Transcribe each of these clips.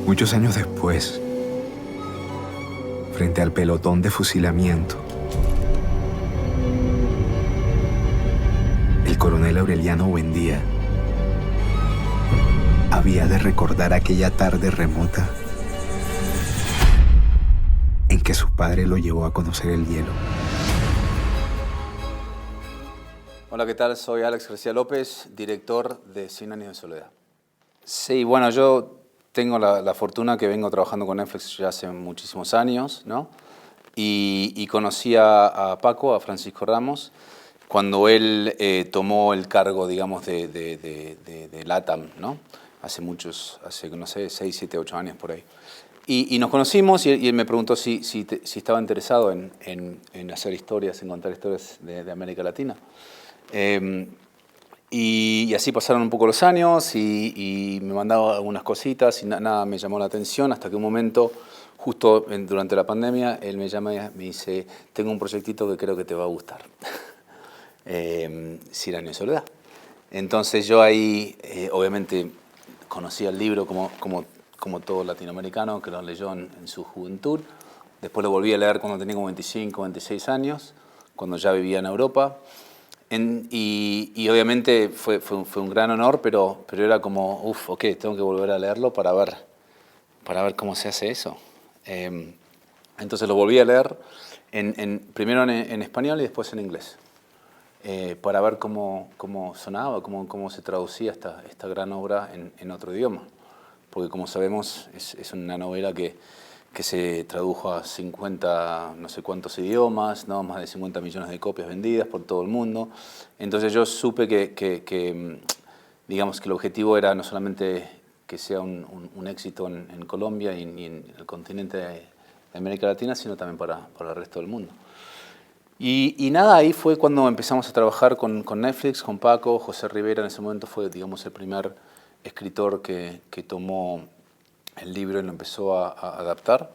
Muchos años después, frente al pelotón de fusilamiento, el coronel Aureliano Buendía había de recordar aquella tarde remota en que su padre lo llevó a conocer el hielo. Hola, ¿qué tal? Soy Alex García López, director de 100 años de soledad. Sí, bueno, yo tengo la fortuna que vengo trabajando con Netflix ya hace muchísimos años, ¿no? Y conocí a Paco, a Francisco Ramos, cuando él tomó el cargo, digamos, de LATAM, ¿no? Hace, no sé, 6, 7, 8 años por ahí. Y nos conocimos y él me preguntó si estaba interesado en hacer historias, en contar historias de América Latina. Y así pasaron un poco los años y me mandaba algunas cositas y nada me llamó la atención hasta que un momento, justo durante la pandemia, él me llama y me dice, tengo un proyectito que creo que te va a gustar. 100 años de soledad. Entonces yo ahí, obviamente, conocí el libro como todo latinoamericano que lo leyó en su juventud. Después lo volví a leer cuando tenía como 25, 26 años, cuando ya vivía en Europa. Y obviamente fue un gran honor, pero era como, ok, tengo que volver a leerlo para ver cómo se hace eso. Entonces lo volví a leer primero en español y después en inglés, para ver cómo sonaba, cómo se traducía esta gran obra en otro idioma. Porque como sabemos es una novela que se tradujo a 50, no sé cuántos idiomas, ¿no? Más de 50 millones de copias vendidas por todo el mundo. Entonces yo supe digamos que el objetivo era no solamente que sea un éxito en Colombia y en el continente de América Latina, sino también para el resto del mundo. Y nada, ahí fue cuando empezamos a trabajar con Netflix, con Paco. José Rivera en ese momento fue, digamos, el primer escritor que tomó el libro y lo empezó a adaptar.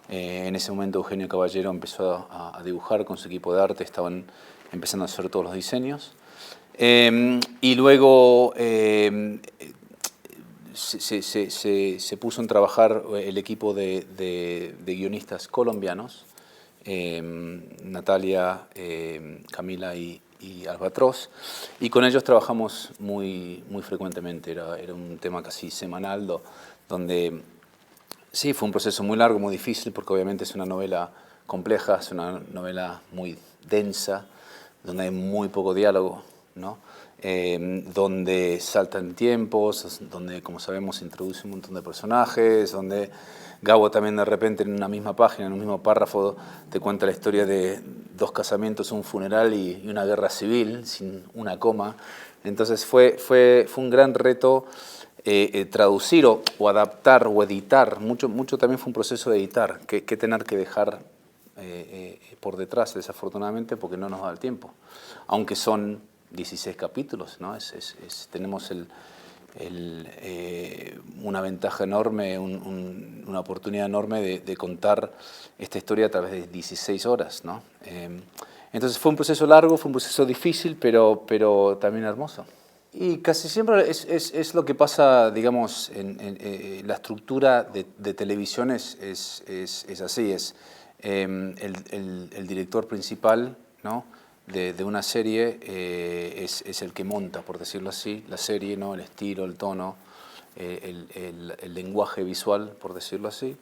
En ese momento Eugenio Caballero empezó a dibujar con su equipo de arte, estaban empezando a hacer todos los diseños. Y luego se puso en trabajar el equipo de guionistas colombianos, Natalia, Camila y Albatros, y con ellos trabajamos muy frecuentemente. Era un tema casi semanal donde sí, fue un proceso muy largo, muy difícil, porque obviamente es una novela compleja, es una novela muy densa, donde hay muy poco diálogo, ¿no? Donde saltan tiempos, donde, como sabemos, introduce un montón de personajes, donde Gabo también de repente en una misma página, en un mismo párrafo, te cuenta la historia de 2 casamientos, un funeral y una guerra civil, sin una coma. Entonces fue un gran reto traducir o adaptar o editar. Mucho también fue un proceso de editar, que tener que dejar por detrás, desafortunadamente, porque no nos da el tiempo. Aunque son 16 capítulos, ¿no? Tenemos una ventaja enorme, una oportunidad enorme de contar esta historia a través de 16 horas, ¿no? Entonces fue un proceso largo, fue un proceso difícil, pero también hermoso. Y casi siempre es lo que pasa, digamos, en la estructura de televisión es así, el director principal, ¿no? de una serie es el que monta, por decirlo así, la serie, ¿no? El estilo, el tono, el lenguaje visual, por decirlo así.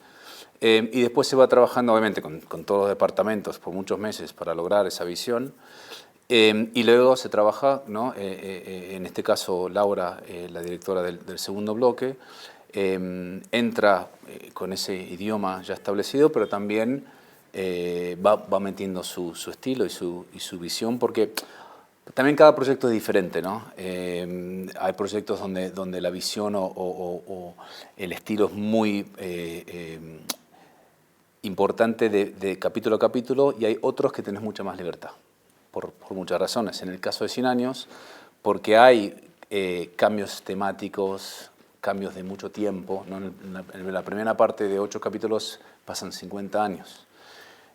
Y después se va trabajando, obviamente, con todos los departamentos por muchos meses para lograr esa visión. Y luego se trabaja, ¿no? En este caso Laura, la directora del segundo bloque, entra con ese idioma ya establecido, pero también va metiendo su estilo y su visión, porque también cada proyecto es diferente, ¿no? Hay proyectos donde la visión o el estilo es muy importante de capítulo a capítulo, y hay otros que tenés mucha más libertad. Por muchas razones. En el caso de 100 años, porque hay cambios temáticos, cambios de mucho tiempo, ¿no? En la primera parte de 8 capítulos pasan 50 años.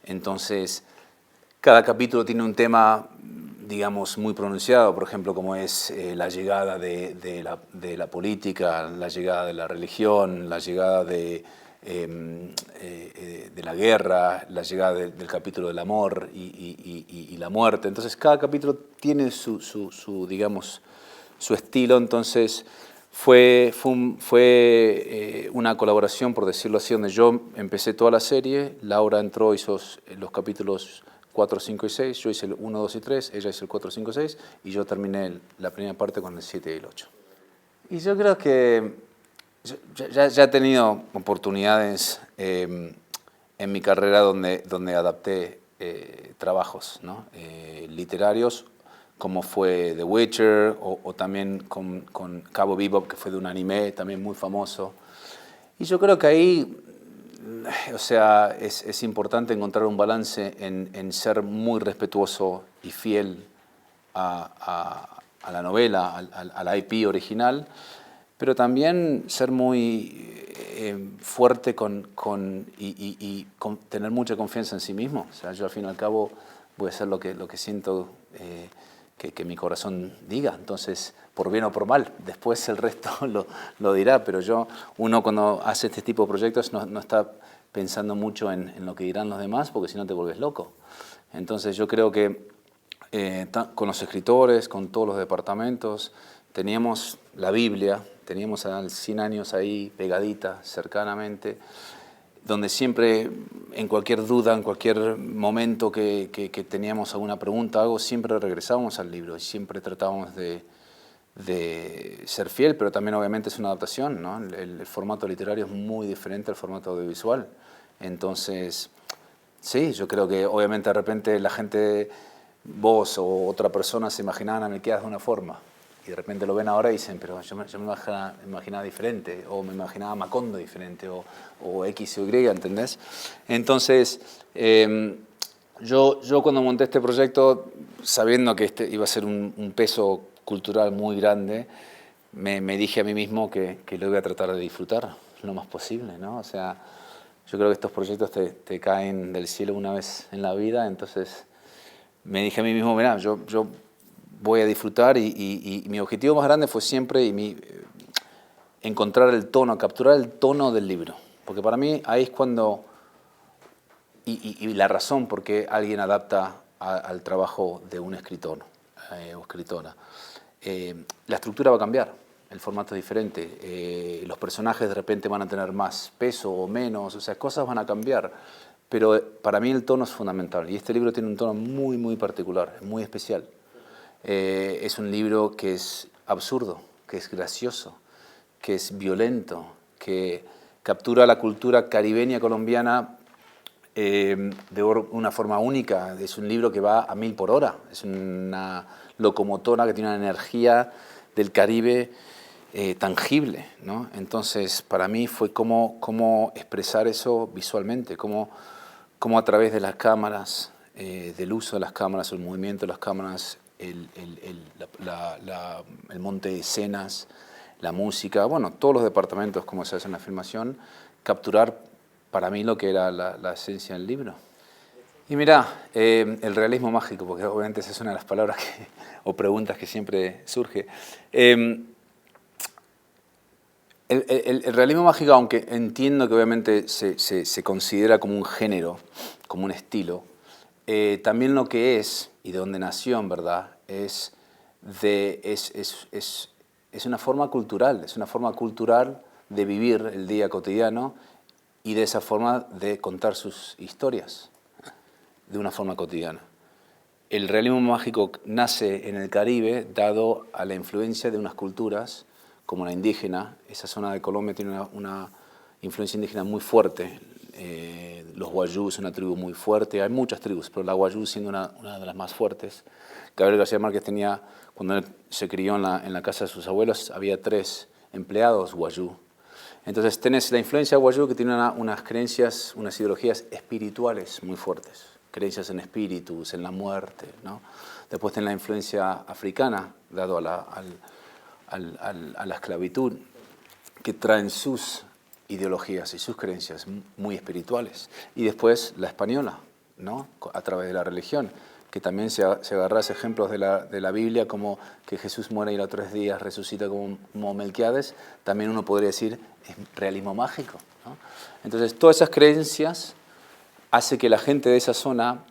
Entonces, Cada capítulo tiene un tema, digamos, muy pronunciado, por ejemplo, como es la llegada de la política, la llegada de la religión, la llegada de la guerra, la llegada del capítulo del amor y la muerte. Entonces, cada capítulo tiene digamos, su estilo. Entonces, fue una colaboración, por decirlo así, donde yo empecé toda la serie, Laura entró, hizo los capítulos 4, 5 y 6, yo hice el 1, 2 y 3, ella hizo el 4, 5 y 6, y yo terminé la primera parte con el 7 y el 8. Y yo creo que ya he tenido oportunidades en mi carrera donde adapté trabajos, ¿no? Literarios, como fue The Witcher, o también con Cabo Bebop, que fue de un anime también muy famoso. Y yo creo que ahí, o sea, es importante encontrar un balance en ser muy respetuoso y fiel a la novela, al IP original, pero también ser muy fuerte y tener mucha confianza en sí mismo. O sea, yo al fin y al cabo voy a hacer lo que siento que mi corazón diga. Entonces, por bien o por mal, después el resto lo dirá, pero uno cuando hace este tipo de proyectos no está pensando mucho en lo que dirán los demás, porque si no te vuelves loco. Entonces yo creo que con los escritores, con todos los departamentos, teníamos la Biblia, teníamos a 100 años ahí pegadita, cercanamente, donde siempre, en cualquier duda, en cualquier momento que teníamos alguna pregunta, algo, siempre regresábamos al libro y siempre tratábamos de ser fiel, pero también obviamente es una adaptación, ¿no? El formato literario es muy diferente al formato audiovisual. Entonces, sí, yo creo que obviamente de repente la gente, vos o otra persona se imaginaban a Melquiades de una forma y de repente lo ven ahora y dicen, pero yo me imaginaba diferente, o me imaginaba Macondo diferente, o X o Y, ¿entendés? Entonces, yo cuando monté este proyecto, sabiendo que este iba a ser un peso cultural muy grande, me dije a mí mismo que lo iba a tratar de disfrutar lo más posible, ¿no? O sea, yo creo que estos proyectos te caen del cielo una vez en la vida, entonces me dije a mí mismo, mirá, yo voy a disfrutar y mi objetivo más grande fue siempre encontrar el tono, capturar el tono del libro, porque para mí ahí es cuando, y la razón por qué alguien adapta al trabajo de un escritor o escritora. La estructura va a cambiar, el formato es diferente, los personajes de repente van a tener más peso o menos, o sea, cosas van a cambiar, pero para mí el tono es fundamental y este libro tiene un tono muy, muy particular, muy especial. Es un libro que es absurdo, que es gracioso, que es violento, que captura la cultura caribeña colombiana de una forma única. Es un libro que va a 1000 por hora, es una locomotora que tiene una energía del Caribe tangible, ¿no? Entonces, para mí fue cómo expresar eso visualmente, cómo a través de las cámaras, del uso de las cámaras, el movimiento de las cámaras, el monte de escenas, la música, bueno, todos los departamentos, como se hace en la filmación, capturar para mí lo que era la esencia del libro. Y mira, el realismo mágico, porque obviamente esa es una de las palabras o preguntas que siempre surge. El realismo mágico, aunque entiendo que obviamente se considera como un género, como un estilo, también lo que es, y de donde nació en verdad, es una forma cultural, de vivir el día cotidiano y de esa forma de contar sus historias de una forma cotidiana. El realismo mágico nace en el Caribe dado a la influencia de unas culturas como la indígena. Esa zona de Colombia tiene una influencia indígena muy fuerte. Los Guayú es una tribu muy fuerte, hay muchas tribus, pero la Guayú siendo una de las más fuertes. Gabriel García Márquez tenía, cuando él se crió en la casa de sus abuelos, había 3 empleados Guayú. Entonces tenés la influencia Guayú que tiene unas creencias, unas ideologías espirituales muy fuertes, creencias en espíritus, en la muerte, ¿no? Después tenés la influencia africana, dado a la esclavitud, que traen sus ideologías y sus creencias muy espirituales. Y después la española, ¿no? A través de la religión, que también se agarrase ejemplos de la Biblia, como que Jesús muere y a los 3 días resucita como Melquiades, también uno podría decir es realismo mágico, ¿no? Entonces, todas esas creencias hace que la gente de esa zona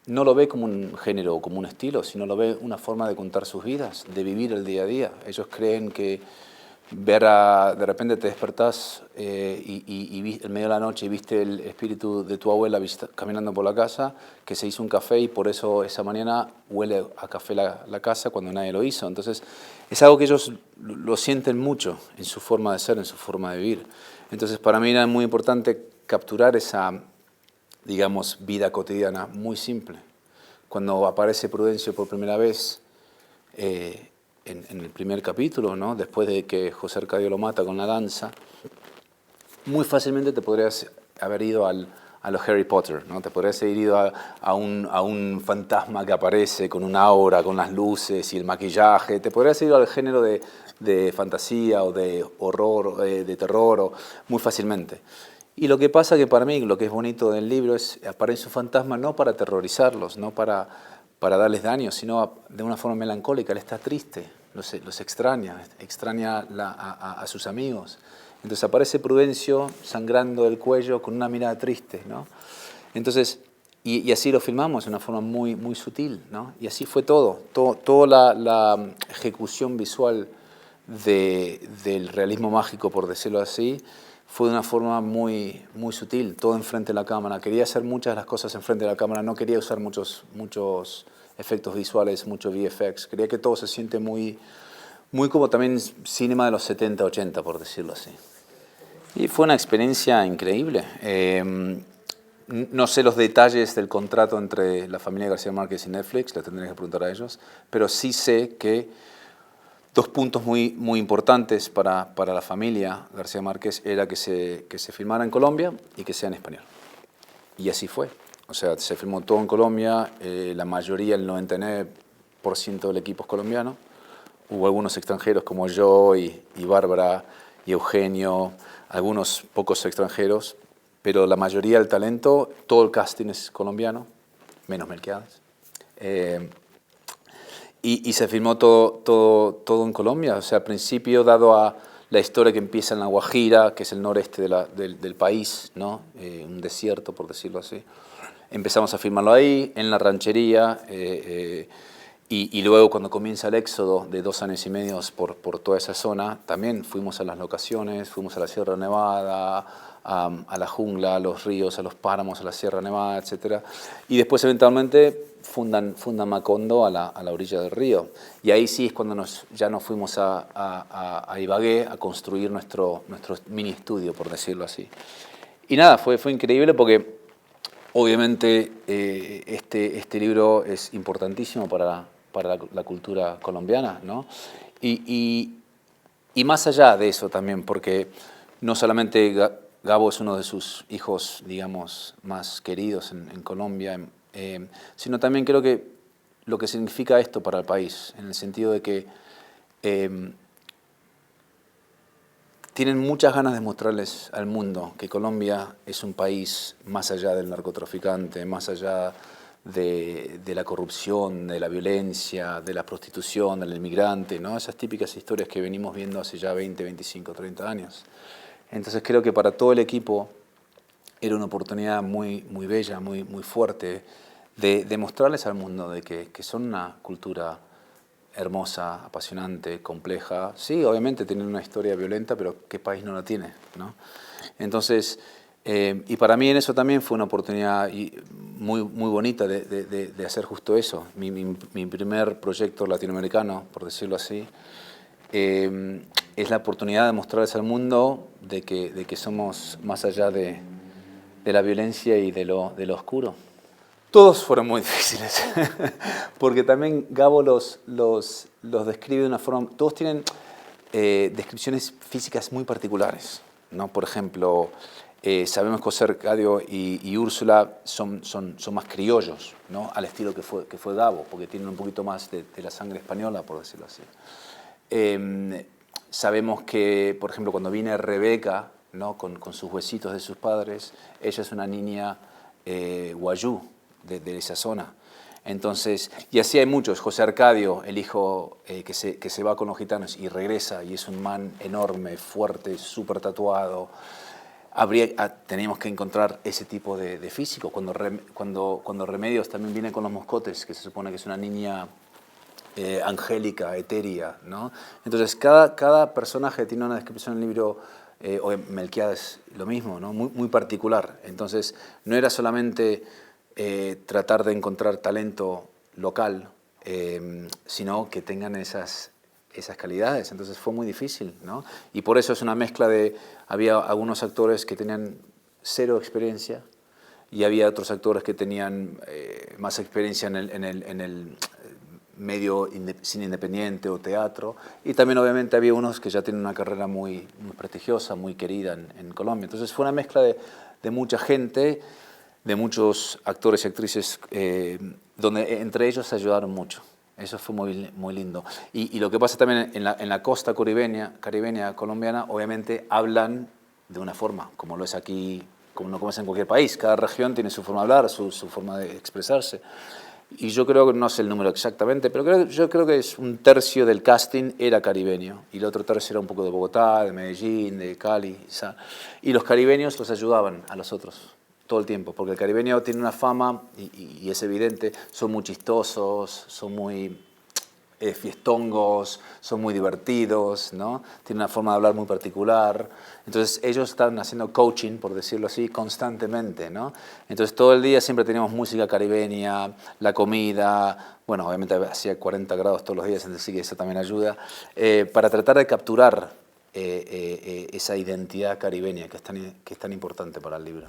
no lo ve como un género o como un estilo, sino lo ve una forma de contar sus vidas, de vivir el día a día. Ellos creen que de repente te despertás en medio de la noche y viste el espíritu de tu abuela caminando por la casa, que se hizo un café y por eso esa mañana huele a café la casa cuando nadie lo hizo. Entonces es algo que ellos lo sienten mucho en su forma de ser, en su forma de vivir. Entonces para mí era muy importante capturar esa, digamos, vida cotidiana muy simple. Cuando aparece Prudencio por primera vez, en el primer capítulo, ¿no? Después de que José Arcadio lo mata con la danza, muy fácilmente te podrías haber ido a los Harry Potter, ¿no? Te podrías haber ido a un fantasma que aparece con una aura, con las luces y el maquillaje. Te podrías haber ido al género de fantasía o de horror, de terror, muy fácilmente. Y lo que pasa que para mí, lo que es bonito del libro es aparece un fantasma no para aterrorizarlos, no para darles daño, sino de una forma melancólica. Él está triste, los extraña a sus amigos. Entonces aparece Prudencio sangrando del cuello con una mirada triste, ¿no? Entonces, y así lo filmamos de una forma muy, muy sutil, ¿no? Y así fue toda la ejecución visual del realismo mágico, por decirlo así, fue de una forma muy, muy sutil, todo enfrente de la cámara. Quería hacer muchas de las cosas enfrente de la cámara, no quería usar muchos efectos visuales, mucho VFX. Quería que todo se siente muy, muy como también cinema de los 70, 80, por decirlo así. Y fue una experiencia increíble. No sé los detalles del contrato entre la familia García Márquez y Netflix, le tendré que preguntar a ellos, pero sí sé que 2 puntos muy, muy importantes para la familia García Márquez era que se filmara en Colombia y que sea en español. Y así fue. O sea, se filmó todo en Colombia, la mayoría, el 99% del equipo es colombiano. Hubo algunos extranjeros como yo y Bárbara y Eugenio, algunos pocos extranjeros, pero la mayoría del talento, todo el casting es colombiano, menos Melquiades. Y se filmó todo en Colombia. O sea, al principio, dado a la historia que empieza en La Guajira, que es el noreste del país, ¿no? Un desierto, por decirlo así. Empezamos a filmarlo ahí, en la ranchería, y luego cuando comienza el éxodo de 2 años y medio por toda esa zona, también fuimos a las locaciones, fuimos a la Sierra Nevada, a la jungla, a los ríos, a los páramos, a la Sierra Nevada, etc. Y después eventualmente fundan Macondo a la orilla del río. Y ahí sí es cuando ya nos fuimos a Ibagué a construir nuestro mini estudio, por decirlo así. Y nada, fue increíble porque obviamente este libro es importantísimo para la cultura colombiana, ¿no? Y más allá de eso también, porque no solamente Gabo es uno de sus hijos, digamos, más queridos en Colombia, sino también creo que lo que significa esto para el país, en el sentido de que tienen muchas ganas de mostrarles al mundo que Colombia es un país más allá del narcotraficante, más allá de la corrupción, de la violencia, de la prostitución, del inmigrante, ¿no? Esas típicas historias que venimos viendo hace ya 20, 25, 30 años. Entonces creo que para todo el equipo era una oportunidad muy, muy bella, muy, muy fuerte de mostrarles al mundo de que son una cultura hermosa, apasionante, compleja. Sí, obviamente tienen una historia violenta, pero ¿qué país no la tiene, ¿no? Entonces, y para mí en eso también fue una oportunidad muy, muy bonita de hacer justo eso. Mi primer proyecto latinoamericano, por decirlo así, es la oportunidad de mostrarles al mundo de que somos más allá de la violencia y de lo oscuro. Todos fueron muy difíciles, porque también Gabo los describe de una forma. Todos tienen descripciones físicas muy particulares, ¿no? Por ejemplo, sabemos que José Arcadio y Úrsula son más criollos, ¿no? Al estilo que fue Gabo, porque tienen un poquito más de la sangre española, por decirlo así. Sabemos que, por ejemplo, cuando viene Rebeca, ¿no? con sus huesitos de sus padres, ella es una niña wayuu de esa zona. Entonces, y así hay muchos. José Arcadio, el hijo que se va con los gitanos y regresa, y es un man enorme, fuerte, súper tatuado. Teníamos que encontrar ese tipo de físico. Cuando Remedios también viene con los moscotes, que se supone que es una niña angélica, etérea, ¿no? Entonces, cada personaje tiene una descripción en el libro, o en Melquiades lo mismo, ¿no? Muy particular. Entonces, no era solamente tratar de encontrar talento local, sino que tengan esas calidades. Entonces fue muy difícil, ¿no? Y por eso es una mezcla había algunos actores que tenían cero experiencia y había otros actores que tenían más experiencia en el medio cine independiente o teatro, y también obviamente había unos que ya tienen una carrera muy prestigiosa, muy querida en Colombia. Entonces fue una mezcla de mucha gente, de muchos actores y actrices, donde entre ellos se ayudaron mucho. Eso fue muy lindo. Y lo que pasa también en la costa caribeña colombiana, obviamente hablan de una forma, como lo es aquí, como es en cualquier país. Cada región tiene su forma de hablar, su forma de expresarse. Y yo creo que, no sé el número exactamente, pero yo creo que es un tercio del casting era caribeño, y el otro tercio era un poco de Bogotá, de Medellín, de Cali. Y los caribeños los ayudaban a los otros todo el tiempo, porque el caribeño tiene una fama, y es evidente, son muy chistosos, son muy fiestongos, son muy divertidos, ¿no? Tienen una forma de hablar muy particular. Entonces ellos están haciendo coaching, por decirlo así, constantemente, ¿no? Entonces todo el día siempre teníamos música caribeña, la comida, bueno, obviamente hacía 40 grados todos los días, así que eso también ayuda, para tratar de capturar esa identidad caribeña que es tan importante para el libro.